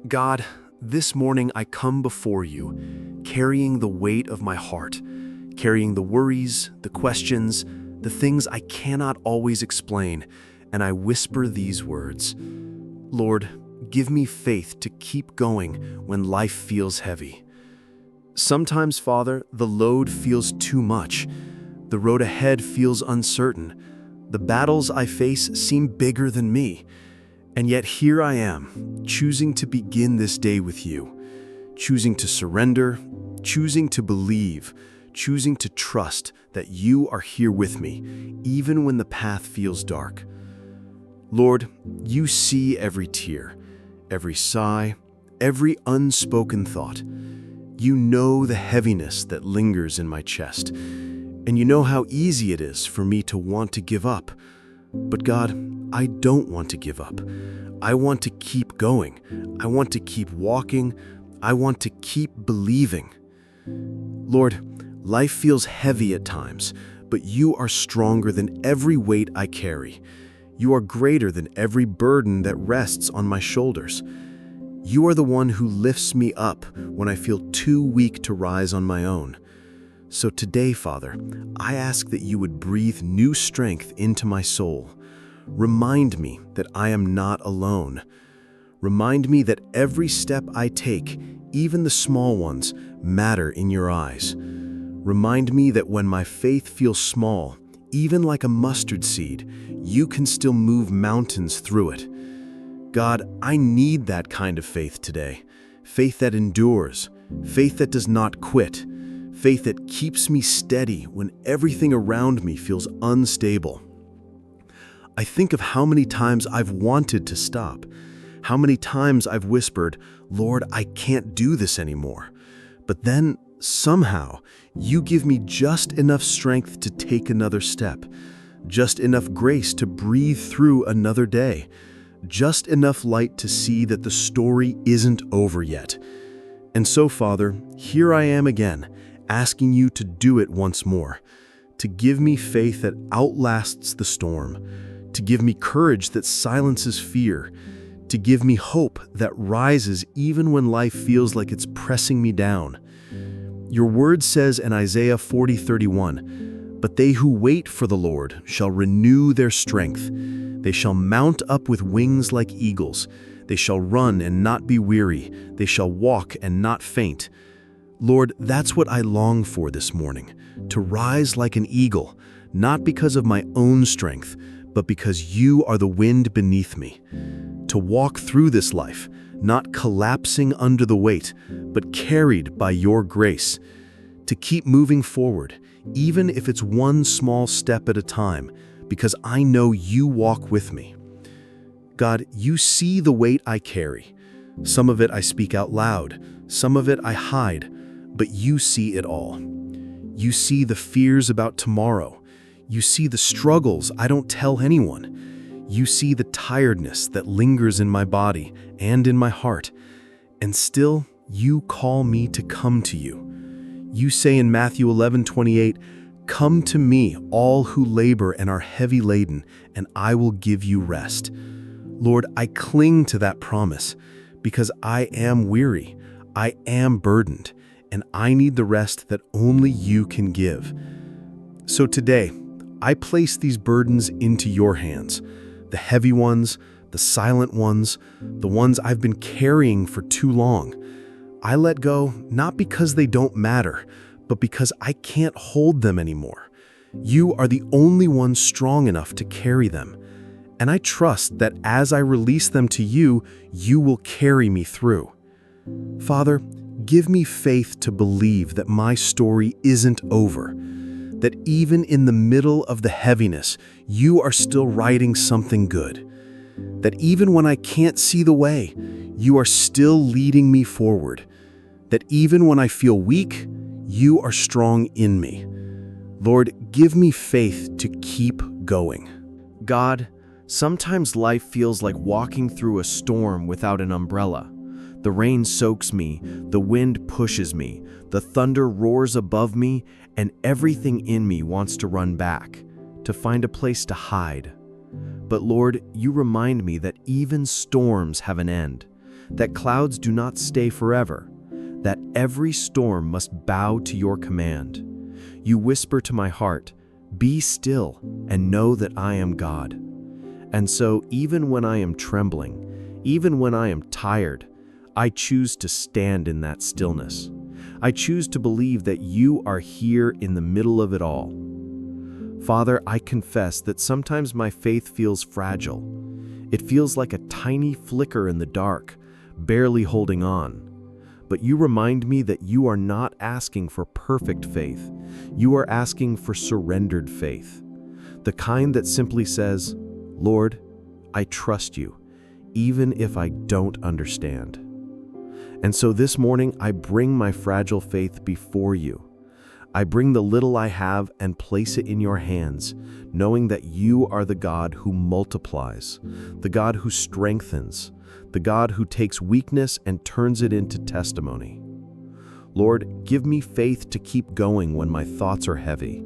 God, this morning I come before you, carrying the weight of my heart, carrying the worries, the questions, the things I cannot always explain, and I whisper these words. Lord, give me faith to keep going when life feels heavy. Sometimes, Father, the load feels too much. The road ahead feels uncertain. The battles I face seem bigger than me. And yet here I am, choosing to begin this day with you, choosing to surrender, choosing to believe, choosing to trust that you are here with me, even when the path feels dark. Lord, you see every tear, every sigh, every unspoken thought. You know the heaviness that lingers in my chest, and you know how easy it is for me to want to give up. But God, I don't want to give up. I want to keep going. I want to keep walking. I want to keep believing. Lord, life feels heavy at times, but you are stronger than every weight I carry. You are greater than every burden that rests on my shoulders. You are the one who lifts me up when I feel too weak to rise on my own. So today, Father, I ask that you would breathe new strength into my soul. Remind me that I am not alone. Remind me that every step I take, even the small ones, matter in your eyes. Remind me that when my faith feels small, even like a mustard seed, you can still move mountains through it. God, I need that kind of faith today. Faith that endures, faith that does not quit, faith that keeps me steady when everything around me feels unstable. I think of how many times I've wanted to stop, how many times I've whispered, Lord, I can't do this anymore. But then, somehow, you give me just enough strength to take another step, just enough grace to breathe through another day, just enough light to see that the story isn't over yet. And so, Father, here I am again, asking you to do it once more, to give me faith that outlasts the storm, to give me courage that silences fear, to give me hope that rises even when life feels like it's pressing me down. Your word says in Isaiah 40:31, "But they who wait for the Lord shall renew their strength. They shall mount up with wings like eagles. They shall run and not be weary. They shall walk and not faint." Lord, that's what I long for this morning, to rise like an eagle, not because of my own strength, but because you are the wind beneath me. To walk through this life, not collapsing under the weight, but carried by your grace. To keep moving forward, even if it's one small step at a time, because I know you walk with me. God, you see the weight I carry. Some of it I speak out loud, some of it I hide, but you see it all. You see the fears about tomorrow. You see the struggles I don't tell anyone. You see the tiredness that lingers in my body and in my heart. And still, you call me to come to you. You say in Matthew 11:28, "Come to me, all who labor and are heavy laden, and I will give you rest." Lord, I cling to that promise because I am weary, I am burdened, and I need the rest that only you can give. So today, I place these burdens into your hands, the heavy ones, the silent ones, the ones I've been carrying for too long. I let go not because they don't matter, but because I can't hold them anymore. You are the only one strong enough to carry them. And I trust that as I release them to you, you will carry me through. Father, give me faith to believe that my story isn't over, that even in the middle of the heaviness, you are still writing something good, that even when I can't see the way, you are still leading me forward, that even when I feel weak, you are strong in me. Lord, give me faith to keep going. God, sometimes life feels like walking through a storm without an umbrella. The rain soaks me, the wind pushes me, the thunder roars above me, and everything in me wants to run back, to find a place to hide. But Lord, you remind me that even storms have an end, that clouds do not stay forever, that every storm must bow to your command. You whisper to my heart, "Be still and know that I am God." And so, even when I am trembling, even when I am tired, I choose to stand in that stillness. I choose to believe that you are here in the middle of it all. Father, I confess that sometimes my faith feels fragile. It feels like a tiny flicker in the dark, barely holding on. But you remind me that you are not asking for perfect faith. You are asking for surrendered faith. The kind that simply says, "Lord, I trust you, even if I don't understand." And so this morning, I bring my fragile faith before you. I bring the little I have and place it in your hands, knowing that you are the God who multiplies, the God who strengthens, the God who takes weakness and turns it into testimony. Lord, give me faith to keep going when my thoughts are heavy,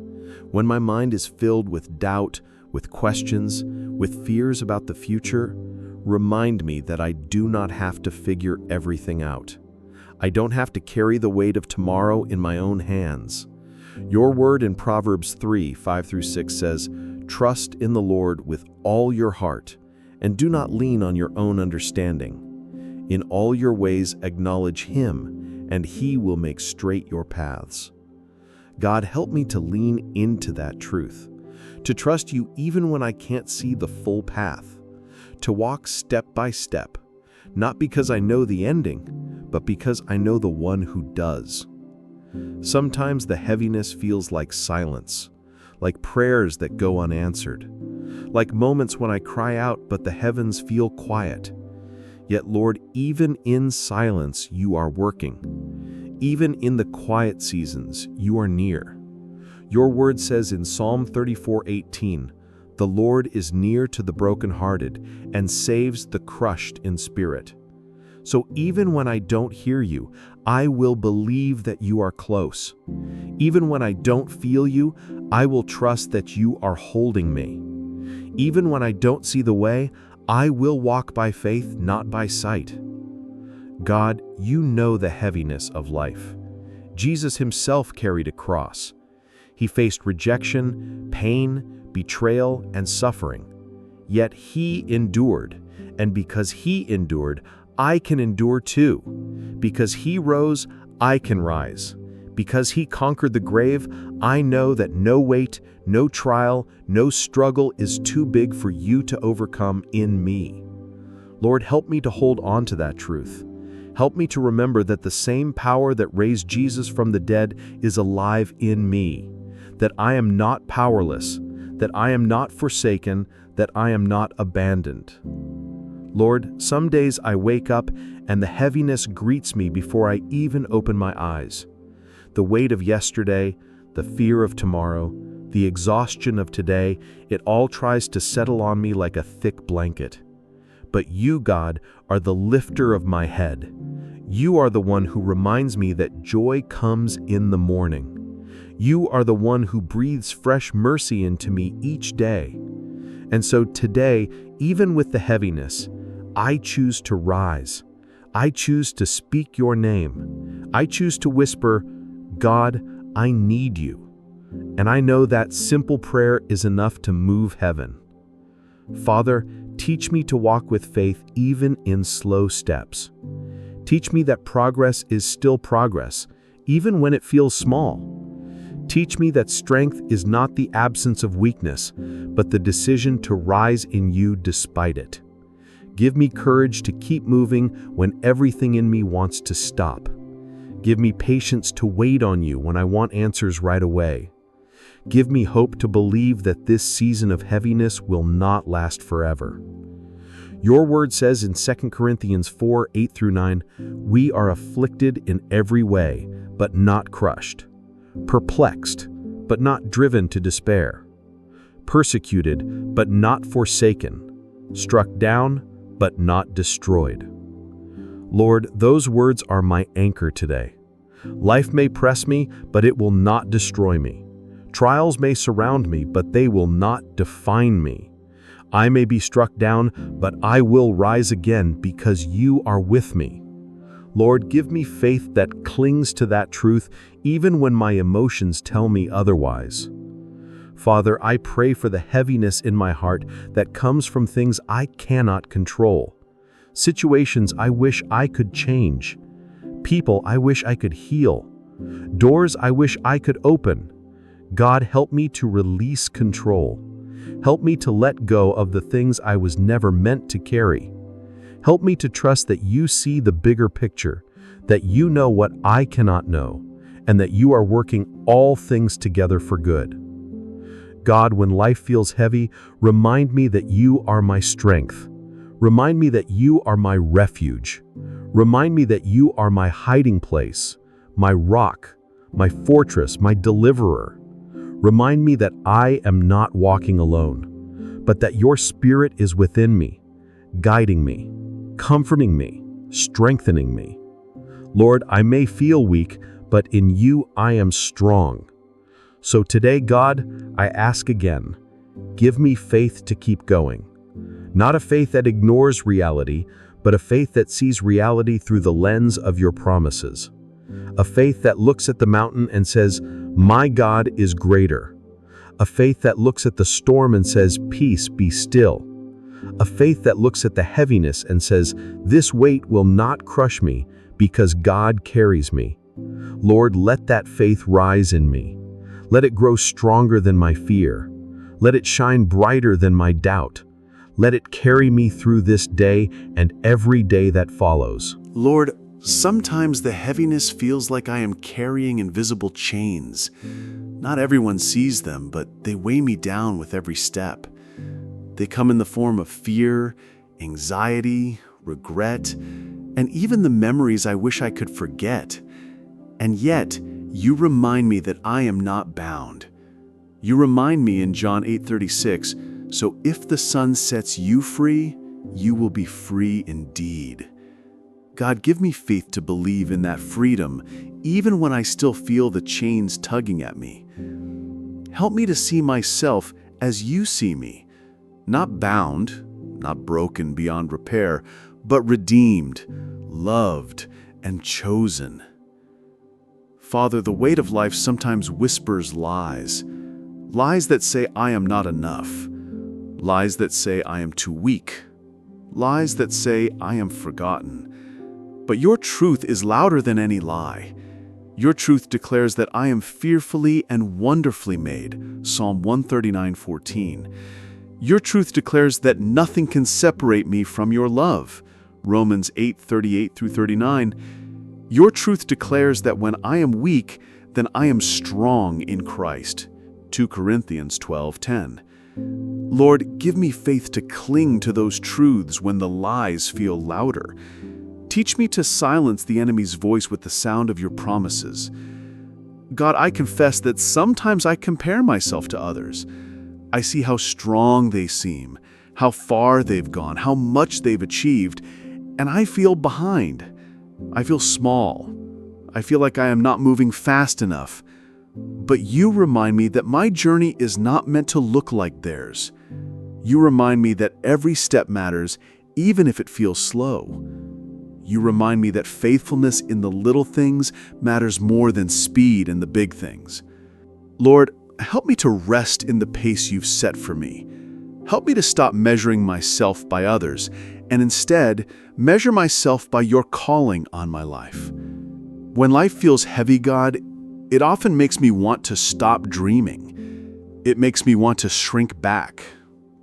when my mind is filled with doubt, with questions, with fears about the future. Remind me that I do not have to figure everything out. I don't have to carry the weight of tomorrow in my own hands. Your word in Proverbs 3:5-6 says, "Trust in the Lord with all your heart, and do not lean on your own understanding. In all your ways acknowledge Him, and He will make straight your paths." God, help me to lean into that truth, to trust you even when I can't see the full path, to walk step by step, not because I know the ending, but because I know the one who does. Sometimes the heaviness feels like silence, like prayers that go unanswered, like moments when I cry out but the heavens feel quiet. Yet, Lord, even in silence you are working. Even in the quiet seasons you are near. Your word says in Psalm 34:18, "The Lord is near to the brokenhearted and saves the crushed in spirit." So even when I don't hear you, I will believe that you are close. Even when I don't feel you, I will trust that you are holding me. Even when I don't see the way, I will walk by faith, not by sight. God, you know the heaviness of life. Jesus himself carried a cross. He faced rejection, pain, betrayal, and suffering. Yet he endured, and because he endured, I can endure too. Because he rose, I can rise. Because he conquered the grave, I know that no weight, no trial, no struggle is too big for you to overcome in me. Lord, help me to hold on to that truth. Help me to remember that the same power that raised Jesus from the dead is alive in me, that I am not powerless, that I am not forsaken, that I am not abandoned. Lord, some days I wake up and the heaviness greets me before I even open my eyes. The weight of yesterday, the fear of tomorrow, the exhaustion of today, it all tries to settle on me like a thick blanket. But you, God, are the lifter of my head. You are the one who reminds me that joy comes in the morning. You are the one who breathes fresh mercy into me each day. And so today, even with the heaviness, I choose to rise. I choose to speak your name. I choose to whisper, "God, I need you." And I know that simple prayer is enough to move heaven. Father, teach me to walk with faith even in slow steps. Teach me that progress is still progress, even when it feels small. Teach me that strength is not the absence of weakness, but the decision to rise in you despite it. Give me courage to keep moving when everything in me wants to stop. Give me patience to wait on you when I want answers right away. Give me hope to believe that this season of heaviness will not last forever. Your word says in 2 Corinthians 4:8-9, "We are afflicted in every way, but not crushed, perplexed, but not driven to despair, persecuted, but not forsaken, struck down, but not destroyed." Lord, those words are my anchor today. Life may press me, but it will not destroy me. Trials may surround me, but they will not define me. I may be struck down, but I will rise again because you are with me. Lord, give me faith that clings to that truth even when my emotions tell me otherwise. Father, I pray for the heaviness in my heart that comes from things I cannot control, situations I wish I could change, people I wish I could heal, doors I wish I could open. God, help me to release control. Help me to let go of the things I was never meant to carry. Help me to trust that you see the bigger picture, that you know what I cannot know, and that you are working all things together for good. God, when life feels heavy, remind me that you are my strength. Remind me that you are my refuge. Remind me that you are my hiding place, my rock, my fortress, my deliverer. Remind me that I am not walking alone, but that your Spirit is within me, guiding me, comforting me, strengthening me. Lord, I may feel weak, but in you I am strong. So today, God, I ask again, give me faith to keep going. Not a faith that ignores reality, but a faith that sees reality through the lens of your promises. A faith that looks at the mountain and says, my God is greater. A faith that looks at the storm and says, peace, be still. A faith that looks at the heaviness and says, this weight will not crush me because God carries me. Lord, let that faith rise in me. Let it grow stronger than my fear. Let it shine brighter than my doubt. Let it carry me through this day and every day that follows. Lord, sometimes the heaviness feels like I am carrying invisible chains. Not everyone sees them, but they weigh me down with every step. They come in the form of fear, anxiety, regret, and even the memories I wish I could forget. And yet, you remind me that I am not bound. You remind me in John 8:36, so if the Son sets you free, you will be free indeed. God, give me faith to believe in that freedom, even when I still feel the chains tugging at me. Help me to see myself as you see me, not bound, not broken beyond repair, but redeemed, loved, and chosen. Father, the weight of life sometimes whispers lies. Lies that say I am not enough. Lies that say I am too weak. Lies that say I am forgotten. But your truth is louder than any lie. Your truth declares that I am fearfully and wonderfully made, Psalm 139:14. Your truth declares that nothing can separate me from your love, Romans 8:38-39. Your truth declares that when I am weak, then I am strong in Christ, 2 Corinthians 12:10. Lord, give me faith to cling to those truths when the lies feel louder. Teach me to silence the enemy's voice with the sound of your promises. God, I confess that sometimes I compare myself to others. I see how strong they seem, how far they've gone, how much they've achieved, and I feel behind. I feel small. I feel like I am not moving fast enough. But you remind me that my journey is not meant to look like theirs. You remind me that every step matters, even if it feels slow. You remind me that faithfulness in the little things matters more than speed in the big things. Lord, help me to rest in the pace you've set for me. Help me to stop measuring myself by others, and instead measure myself by your calling on my life. When life feels heavy, God, it often makes me want to stop dreaming. It makes me want to shrink back,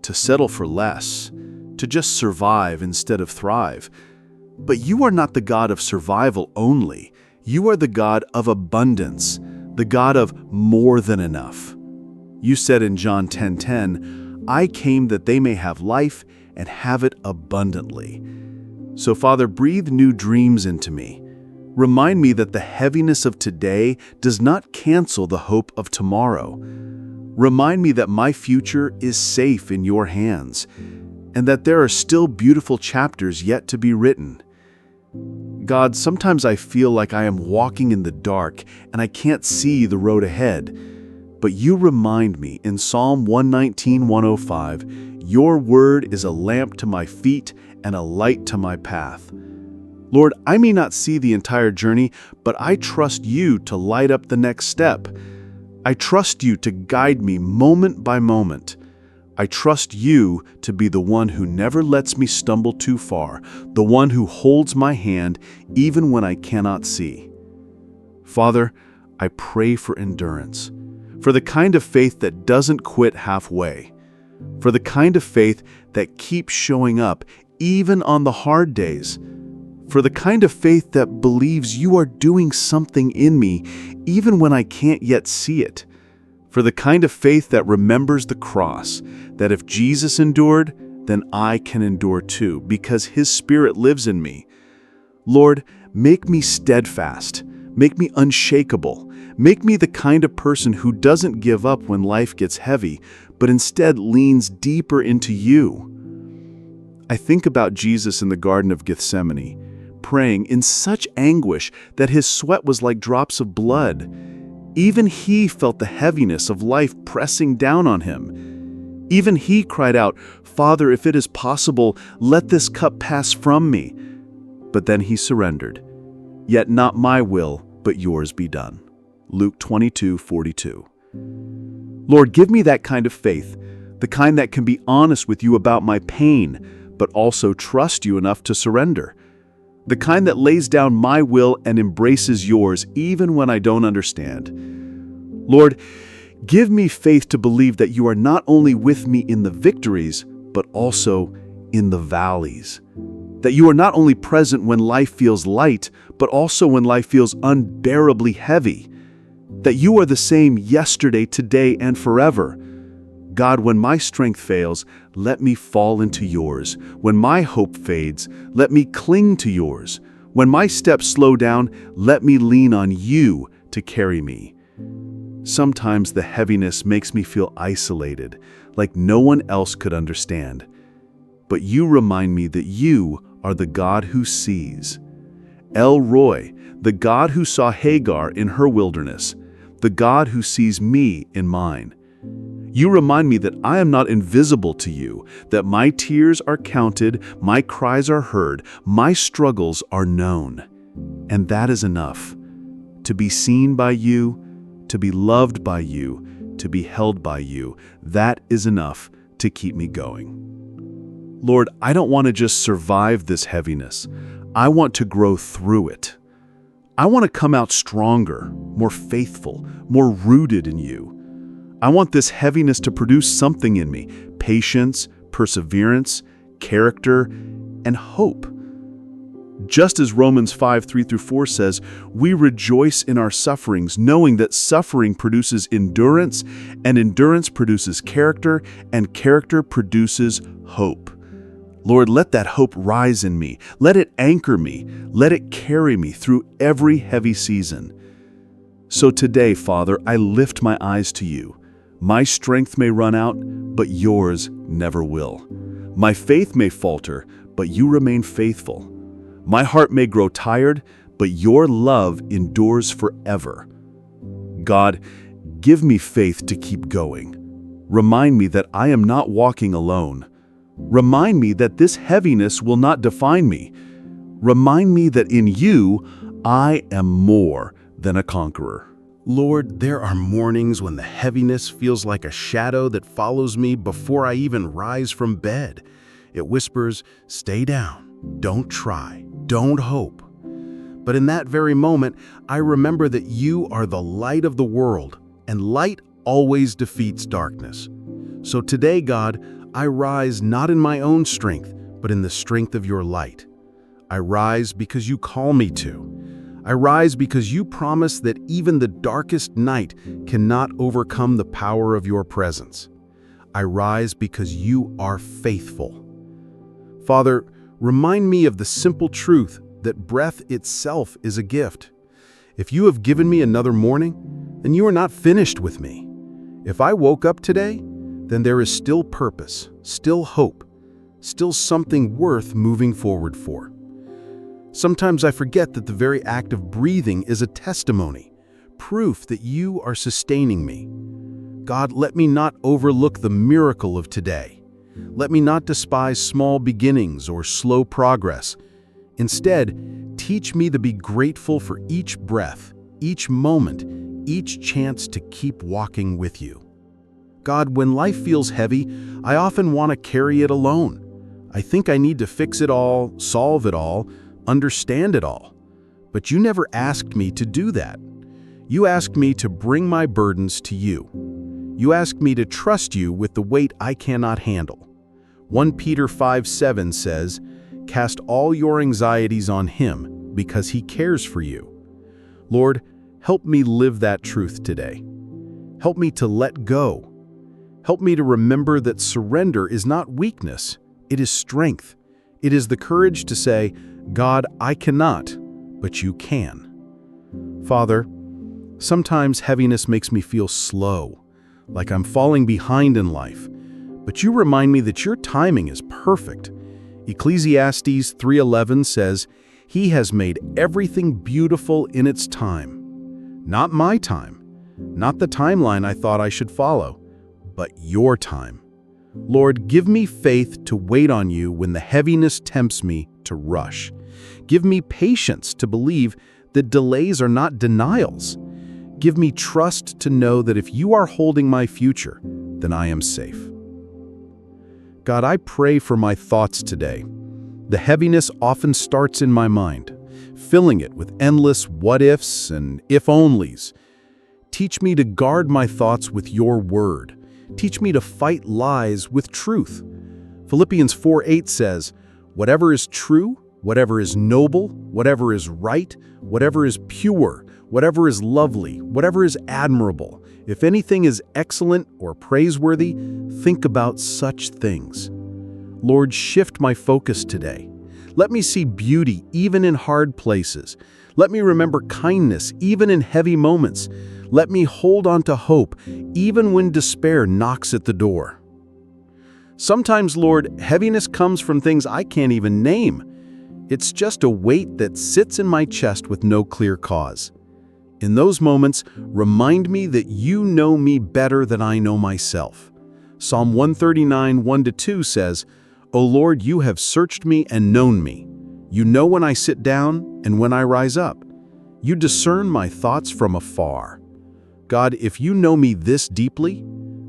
to settle for less, to just survive instead of thrive. But you are not the God of survival only. You are the God of abundance, the God of more than enough. You said in John 10:10, I came that they may have life and have it abundantly. So Father, breathe new dreams into me. Remind me that the heaviness of today does not cancel the hope of tomorrow. Remind me that my future is safe in your hands, and that there are still beautiful chapters yet to be written. God, sometimes I feel like I am walking in the dark and I can't see the road ahead. But you remind me in Psalm 119:105, your word is a lamp to my feet and a light to my path. Lord, I may not see the entire journey, but I trust you to light up the next step. I trust you to guide me moment by moment. I trust you to be the one who never lets me stumble too far, the one who holds my hand even when I cannot see. Father, I pray for endurance, for the kind of faith that doesn't quit halfway, for the kind of faith that keeps showing up even on the hard days, for the kind of faith that believes you are doing something in me even when I can't yet see it, for the kind of faith that remembers the cross, that if Jesus endured, then I can endure too, because His Spirit lives in me. Lord, make me steadfast, make me unshakable, make me the kind of person who doesn't give up when life gets heavy, but instead leans deeper into you. I think about Jesus in the Garden of Gethsemane, praying in such anguish that his sweat was like drops of blood. Even he felt the heaviness of life pressing down on him. Even he cried out, "Father, if it is possible, let this cup pass from me." But then he surrendered. "Yet not my will, but yours be done." Luke 22:42. Lord, give me that kind of faith, the kind that can be honest with you about my pain, but also trust you enough to surrender. The kind that lays down my will and embraces yours even when I don't understand. Lord, give me faith to believe that you are not only with me in the victories, but also in the valleys. That you are not only present when life feels light, but also when life feels unbearably heavy. That you are the same yesterday, today, and forever. God, when my strength fails, let me fall into yours. When my hope fades, let me cling to yours. When my steps slow down, let me lean on you to carry me. Sometimes the heaviness makes me feel isolated, like no one else could understand. But you remind me that you are the God who sees. El Roy, the God who saw Hagar in her wilderness, the God who sees me in mine. You remind me that I am not invisible to you, that my tears are counted, my cries are heard, my struggles are known. And that is enough. To be seen by you, to be loved by you, to be held by you, that is enough to keep me going. Lord, I don't want to just survive this heaviness. I want to grow through it. I want to come out stronger, more faithful, more rooted in you. I want this heaviness to produce something in me: patience, perseverance, character, and hope. Just as Romans 5:3-4 says, we rejoice in our sufferings, knowing that suffering produces endurance, and endurance produces character, and character produces hope. Lord, let that hope rise in me. Let it anchor me. Let it carry me through every heavy season. So today, Father, I lift my eyes to you. My strength may run out, but yours never will. My faith may falter, but you remain faithful. My heart may grow tired, but your love endures forever. God, give me faith to keep going. Remind me that I am not walking alone. Remind me that this heaviness will not define me. Remind me that in you, I am more than a conqueror. Lord, there are mornings when the heaviness feels like a shadow that follows me before I even rise from bed. It whispers, "Stay down, don't try, don't hope." But in that very moment, I remember that you are the light of the world, and light always defeats darkness. So today, God, I rise not in my own strength, but in the strength of your light. I rise because you call me to. I rise because you promise that even the darkest night cannot overcome the power of your presence. I rise because you are faithful. Father, remind me of the simple truth that breath itself is a gift. If you have given me another morning, then you are not finished with me. If I woke up today, then there is still purpose, still hope, still something worth moving forward for. Sometimes I forget that the very act of breathing is a testimony, proof that you are sustaining me. God, let me not overlook the miracle of today. Let me not despise small beginnings or slow progress. Instead, teach me to be grateful for each breath, each moment, each chance to keep walking with you. God, when life feels heavy, I often want to carry it alone. I think I need to fix it all, solve it all, understand it all. But you never asked me to do that. You asked me to bring my burdens to you. You asked me to trust you with the weight I cannot handle. 1 Peter 5:7 says, "Cast all your anxieties on him, because he cares for you." Lord, help me live that truth today. Help me to let go. Help me to remember that surrender is not weakness, it is strength. It is the courage to say, "God, I cannot, but you can." Father, sometimes heaviness makes me feel slow, like I'm falling behind in life, but you remind me that your timing is perfect. Ecclesiastes 3:11 says, "He has made everything beautiful in its time." Not my time, not the timeline I thought I should follow, but your time. Lord, give me faith to wait on you when the heaviness tempts me to rush. Give me patience to believe that delays are not denials. Give me trust to know that if you are holding my future, then I am safe. God, I pray for my thoughts today. The heaviness often starts in my mind, filling it with endless what-ifs and if-onlys. Teach me to guard my thoughts with your word. Teach me to fight lies with truth. Philippians 4:8 says, "Whatever is true, whatever is noble, whatever is right, whatever is pure, whatever is lovely, whatever is admirable, if anything is excellent or praiseworthy, think about such things." Lord, shift my focus today. Let me see beauty even in hard places. Let me remember kindness even in heavy moments. Let me hold on to hope even when despair knocks at the door. Sometimes, Lord, heaviness comes from things I can't even name. It's just a weight that sits in my chest with no clear cause. In those moments, remind me that you know me better than I know myself. Psalm 139, 1-2 says, "O Lord, you have searched me and known me. You know when I sit down and when I rise up. You discern my thoughts from afar." God, if you know me this deeply,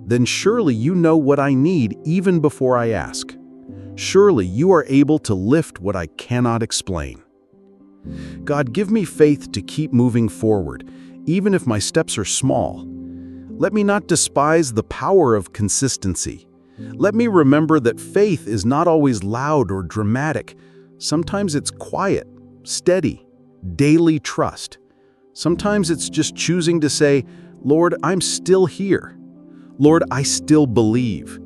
then surely you know what I need even before I ask. Surely you are able to lift what I cannot explain. God, give me faith to keep moving forward, even if my steps are small. Let me not despise the power of consistency. Let me remember that faith is not always loud or dramatic. Sometimes it's quiet, steady, daily trust. Sometimes it's just choosing to say, "Lord, I'm still here. Lord, I still believe."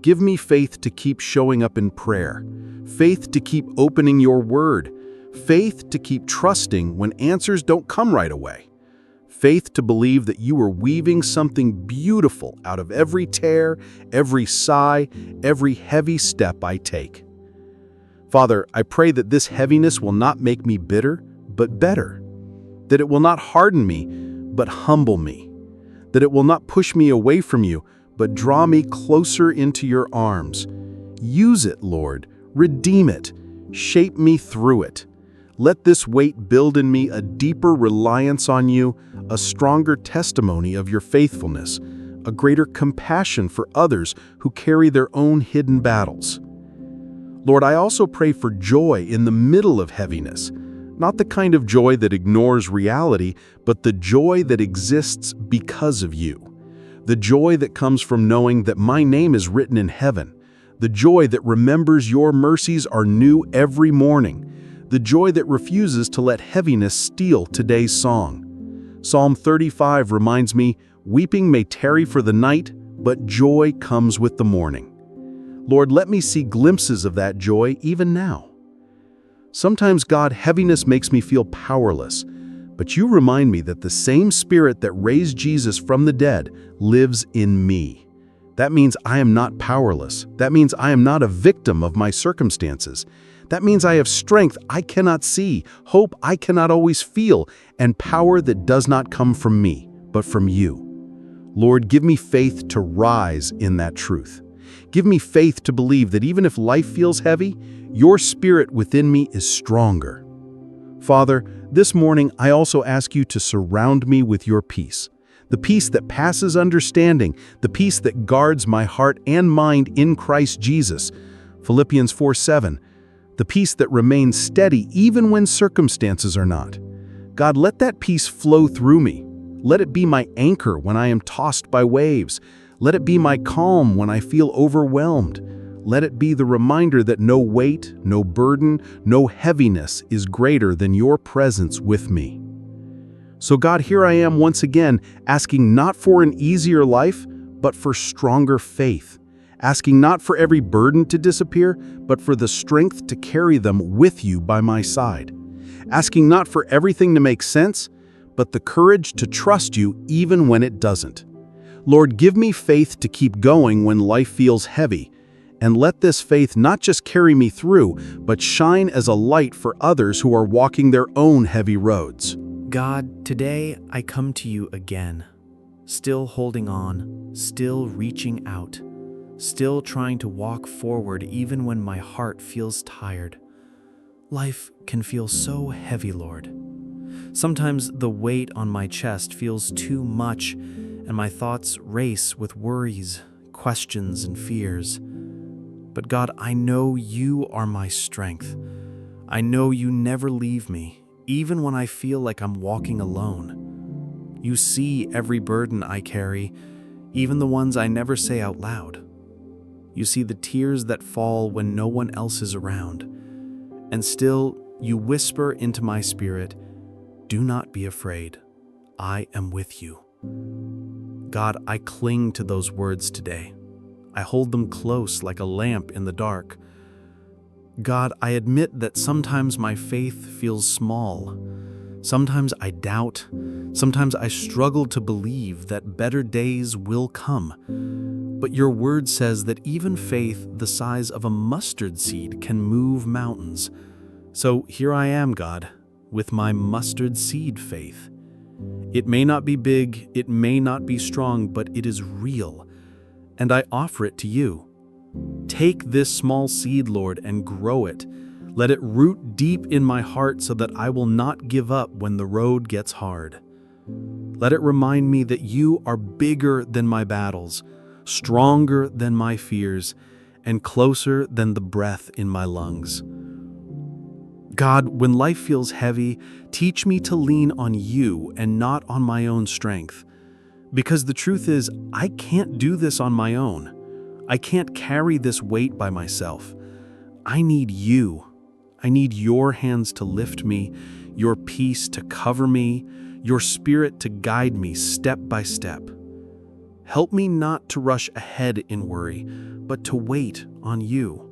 Give me faith to keep showing up in prayer, faith to keep opening your word, faith to keep trusting when answers don't come right away, faith to believe that you are weaving something beautiful out of every tear, every sigh, every heavy step I take. Father, I pray that this heaviness will not make me bitter, but better, that it will not harden me, but humble me, that it will not push me away from you, but draw me closer into your arms. Use it, Lord. Redeem it. Shape me through it. Let this weight build in me a deeper reliance on you, a stronger testimony of your faithfulness, a greater compassion for others who carry their own hidden battles. Lord, I also pray for joy in the middle of heaviness, not the kind of joy that ignores reality, but the joy that exists because of you. The joy that comes from knowing that my name is written in heaven. The joy that remembers your mercies are new every morning. The joy that refuses to let heaviness steal today's song. Psalm 35 reminds me, "Weeping may tarry for the night, but joy comes with the morning." Lord, let me see glimpses of that joy even now. Sometimes, God, heaviness makes me feel powerless, but you remind me that the same Spirit that raised Jesus from the dead lives in me. That means I am not powerless. That means I am not a victim of my circumstances. That means I have strength I cannot see, hope I cannot always feel, and power that does not come from me, but from you. Lord, give me faith to rise in that truth. Give me faith to believe that even if life feels heavy, your spirit within me is stronger. Father, this morning I also ask you to surround me with your peace, the peace that passes understanding, the peace that guards my heart and mind in Christ Jesus. Philippians 4:7, the peace that remains steady even when circumstances are not. God, let that peace flow through me. Let it be my anchor when I am tossed by waves. Let it be my calm when I feel overwhelmed. Let it be the reminder that no weight, no burden, no heaviness is greater than your presence with me. So God, here I am once again, asking not for an easier life, but for stronger faith. Asking not for every burden to disappear, but for the strength to carry them with you by my side. Asking not for everything to make sense, but the courage to trust you even when it doesn't. Lord, give me faith to keep going when life feels heavy, and let this faith not just carry me through, but shine as a light for others who are walking their own heavy roads. God, today I come to you again, still holding on, still reaching out, still trying to walk forward even when my heart feels tired. Life can feel so heavy, Lord. Sometimes the weight on my chest feels too much, and my thoughts race with worries, questions, and fears. But God, I know you are my strength. I know you never leave me, even when I feel like I'm walking alone. You see every burden I carry, even the ones I never say out loud. You see the tears that fall when no one else is around. And still, you whisper into my spirit, "Do not be afraid. I am with you." God, I cling to those words today. I hold them close like a lamp in the dark. God, I admit that sometimes my faith feels small. Sometimes I doubt. Sometimes I struggle to believe that better days will come. But your word says that even faith the size of a mustard seed can move mountains. So here I am, God, with my mustard seed faith. It may not be big, it may not be strong, but it is real, and I offer it to you. Take this small seed, Lord, and grow it. Let it root deep in my heart so that I will not give up when the road gets hard. Let it remind me that you are bigger than my battles, stronger than my fears, and closer than the breath in my lungs. God, when life feels heavy, teach me to lean on you and not on my own strength. Because the truth is, I can't do this on my own. I can't carry this weight by myself. I need you. I need your hands to lift me, your peace to cover me, your spirit to guide me step by step. Help me not to rush ahead in worry, but to wait on you.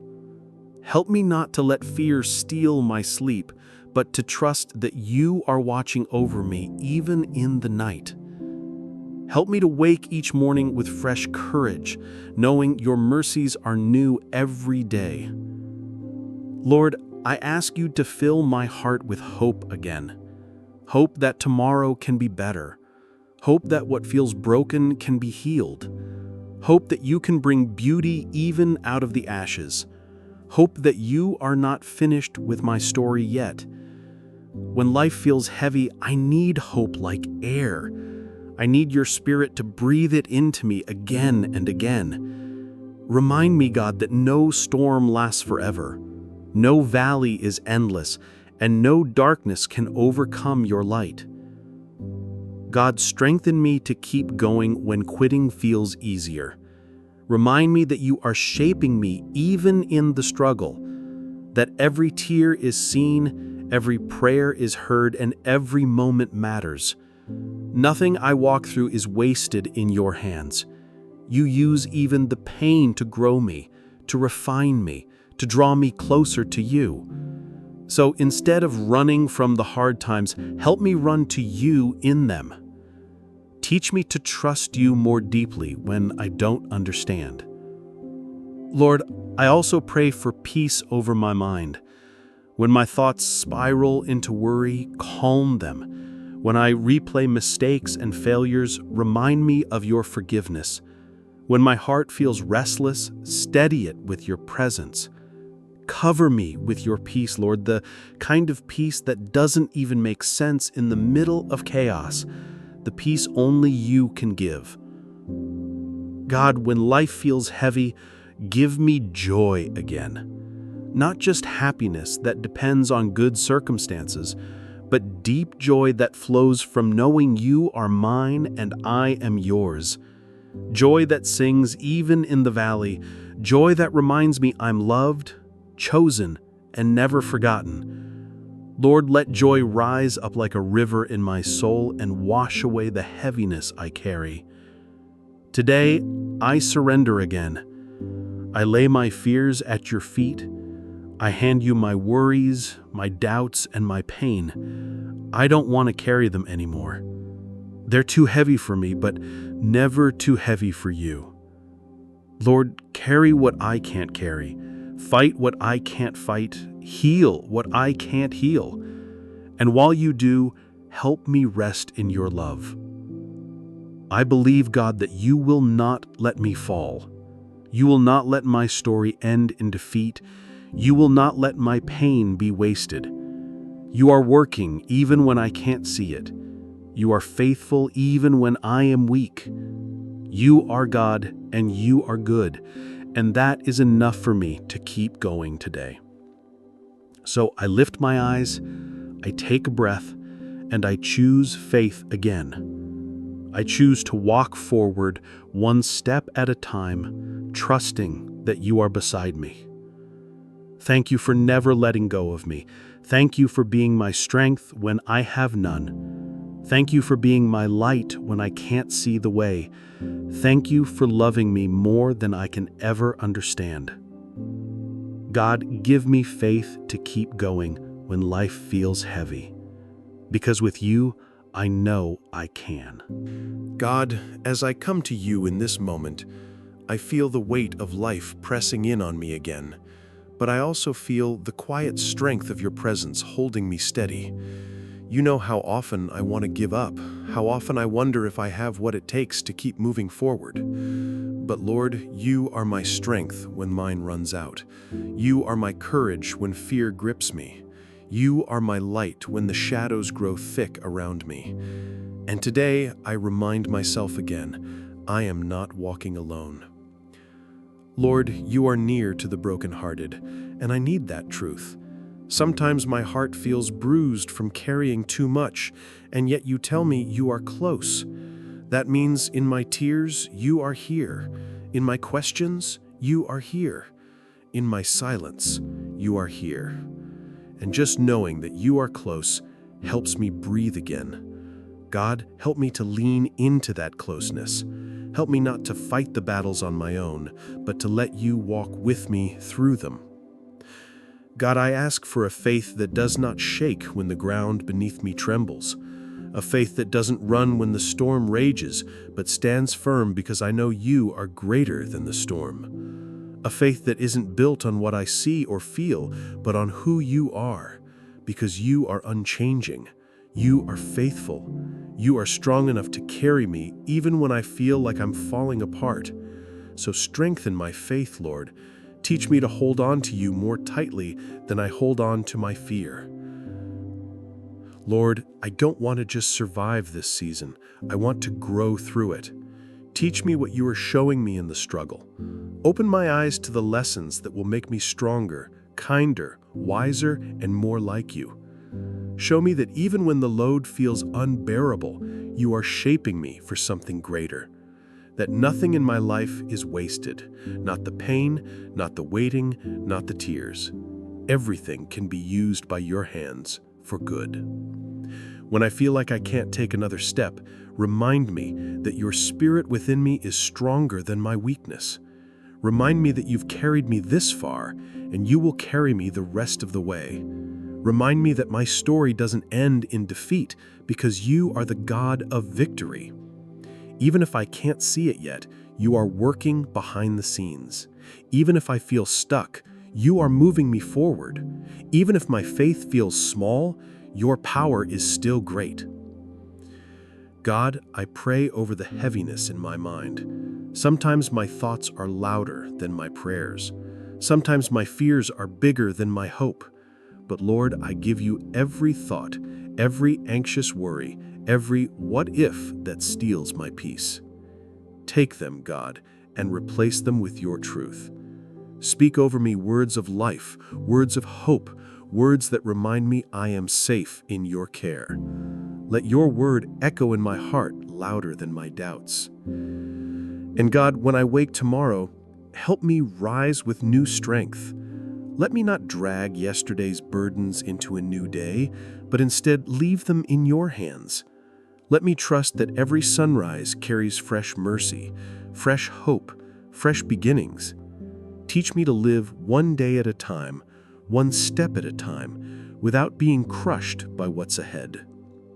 Help me not to let fear steal my sleep, but to trust that you are watching over me even in the night. Help me to wake each morning with fresh courage, knowing your mercies are new every day. Lord, I ask you to fill my heart with hope again. Hope that tomorrow can be better. Hope that what feels broken can be healed. Hope that you can bring beauty even out of the ashes. Hope that you are not finished with my story yet. When life feels heavy, I need hope like air. I need your spirit to breathe it into me again and again. Remind me, God, that no storm lasts forever. No valley is endless, and no darkness can overcome your light. God, strengthen me to keep going when quitting feels easier. Remind me that you are shaping me even in the struggle, that every tear is seen, every prayer is heard, and every moment matters. Nothing I walk through is wasted in your hands. You use even the pain to grow me, to refine me, to draw me closer to you. So instead of running from the hard times, help me run to you in them. Teach me to trust you more deeply when I don't understand. Lord, I also pray for peace over my mind, When my thoughts spiral into worry, calm them. When I replay mistakes and failures, remind me of your forgiveness. When my heart feels restless, steady it with your presence. Cover me with your peace, Lord, the kind of peace that doesn't even make sense in the middle of chaos, the peace only you can give. God, when life feels heavy, give me joy again. Not just happiness that depends on good circumstances, but deep joy that flows from knowing you are mine and I am yours. Joy that sings even in the valley, joy that reminds me I'm loved, chosen, and never forgotten. Lord, let joy rise up like a river in my soul and wash away the heaviness I carry. Today, I surrender again. I lay my fears at your feet. I hand you my worries, my doubts, and my pain. I don't want to carry them anymore. They're too heavy for me, but never too heavy for you. Lord, carry what I can't carry. Fight what I can't fight. Heal what I can't heal. And while you do, help me rest in your love. I believe, God, that you will not let me fall. You will not let my story end in defeat. You will not let my pain be wasted. You are working even when I can't see it. You are faithful even when I am weak. You are God and you are good, and that is enough for me to keep going today. So I lift my eyes, I take a breath, and I choose faith again. I choose to walk forward one step at a time, trusting that you are beside me. Thank you for never letting go of me. Thank you for being my strength when I have none. Thank you for being my light when I can't see the way. Thank you for loving me more than I can ever understand. God, give me faith to keep going when life feels heavy, because with you, I know I can. God, as I come to you in this moment, I feel the weight of life pressing in on me again, but I also feel the quiet strength of your presence holding me steady. You know how often I want to give up, how often I wonder if I have what it takes to keep moving forward. But Lord, you are my strength when mine runs out. You are my courage when fear grips me. You are my light when the shadows grow thick around me. And today I remind myself again, I am not walking alone. Lord, you are near to the brokenhearted, and I need that truth. Sometimes my heart feels bruised from carrying too much, and yet you tell me you are close. That means in my tears, you are here. In my questions, you are here. In my silence, you are here. And just knowing that you are close helps me breathe again. God, help me to lean into that closeness. Help me not to fight the battles on my own, but to let you walk with me through them. God, I ask for a faith that does not shake when the ground beneath me trembles, a faith that doesn't run when the storm rages, but stands firm because I know you are greater than the storm, a faith that isn't built on what I see or feel, but on who you are, because you are unchanging, you are faithful, you are strong enough to carry me even when I feel like I'm falling apart. So strengthen my faith, Lord. Teach me to hold on to you more tightly than I hold on to my fear. Lord, I don't want to just survive this season. I want to grow through it. Teach me what you are showing me in the struggle. Open my eyes to the lessons that will make me stronger, kinder, wiser, and more like you. Show me that even when the load feels unbearable, you are shaping me for something greater. That nothing in my life is wasted, not the pain, not the waiting, not the tears. Everything can be used by your hands for good. When I feel like I can't take another step, remind me that your spirit within me is stronger than my weakness. Remind me that you've carried me this far, and you will carry me the rest of the way. Remind me that my story doesn't end in defeat because you are the God of victory. Even if I can't see it yet, you are working behind the scenes. Even if I feel stuck, You are moving me forward. Even if my faith feels small, your power is still great. God, I pray over the heaviness in my mind. Sometimes my thoughts are louder than my prayers. Sometimes my fears are bigger than my hope. But Lord, I give you every thought, every anxious worry, every what if that steals my peace. Take them, God, and replace them with your truth. Speak over me words of life, words of hope, words that remind me I am safe in your care. Let your word echo in my heart louder than my doubts. And God, when I wake tomorrow, help me rise with new strength. Let me not drag yesterday's burdens into a new day, but instead leave them in your hands. Let me trust that every sunrise carries fresh mercy, fresh hope, fresh beginnings. Teach me to live one day at a time, one step at a time, without being crushed by what's ahead.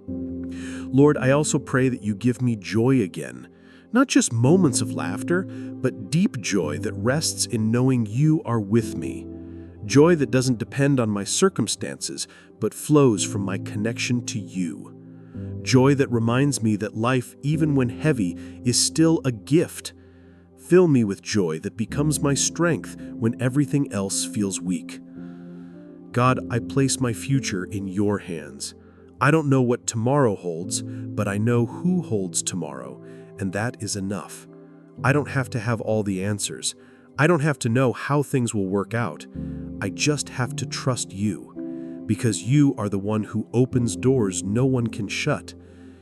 Lord, I also pray that you give me joy again, not just moments of laughter, but deep joy that rests in knowing you are with me. Joy that doesn't depend on my circumstances, but flows from my connection to you. Joy that reminds me that life, even when heavy, is still a gift. Fill me with joy that becomes my strength when everything else feels weak. God, I place my future in your hands. I don't know what tomorrow holds, but I know who holds tomorrow, and that is enough. I don't have to have all the answers. I don't have to know how things will work out. I just have to trust you, because you are the one who opens doors no one can shut.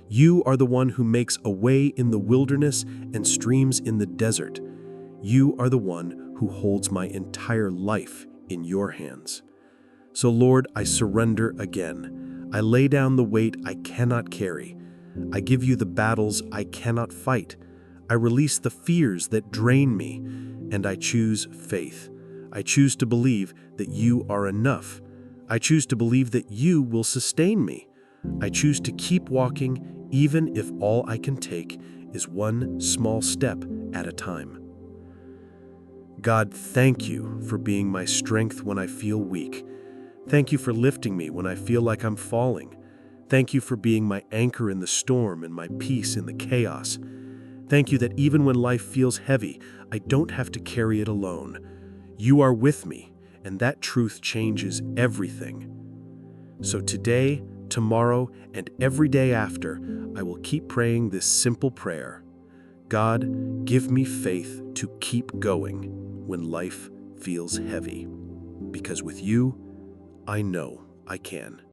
You are the one who makes a way in the wilderness and streams in the desert. You are the one who holds my entire life in your hands. So Lord, I surrender again. I lay down the weight I cannot carry. I give you the battles I cannot fight. I release the fears that drain me, and I choose faith. I choose to believe that you are enough. I choose to believe that you will sustain me. I choose to keep walking even if all I can take is one small step at a time. God, thank you for being my strength when I feel weak. Thank you for lifting me when I feel like I'm falling. Thank you for being my anchor in the storm and my peace in the chaos. Thank you that even when life feels heavy, I don't have to carry it alone. You are with me, and that truth changes everything. So today, tomorrow, and every day after, I will keep praying this simple prayer. God, give me faith to keep going when life feels heavy. Because with you, I know I can.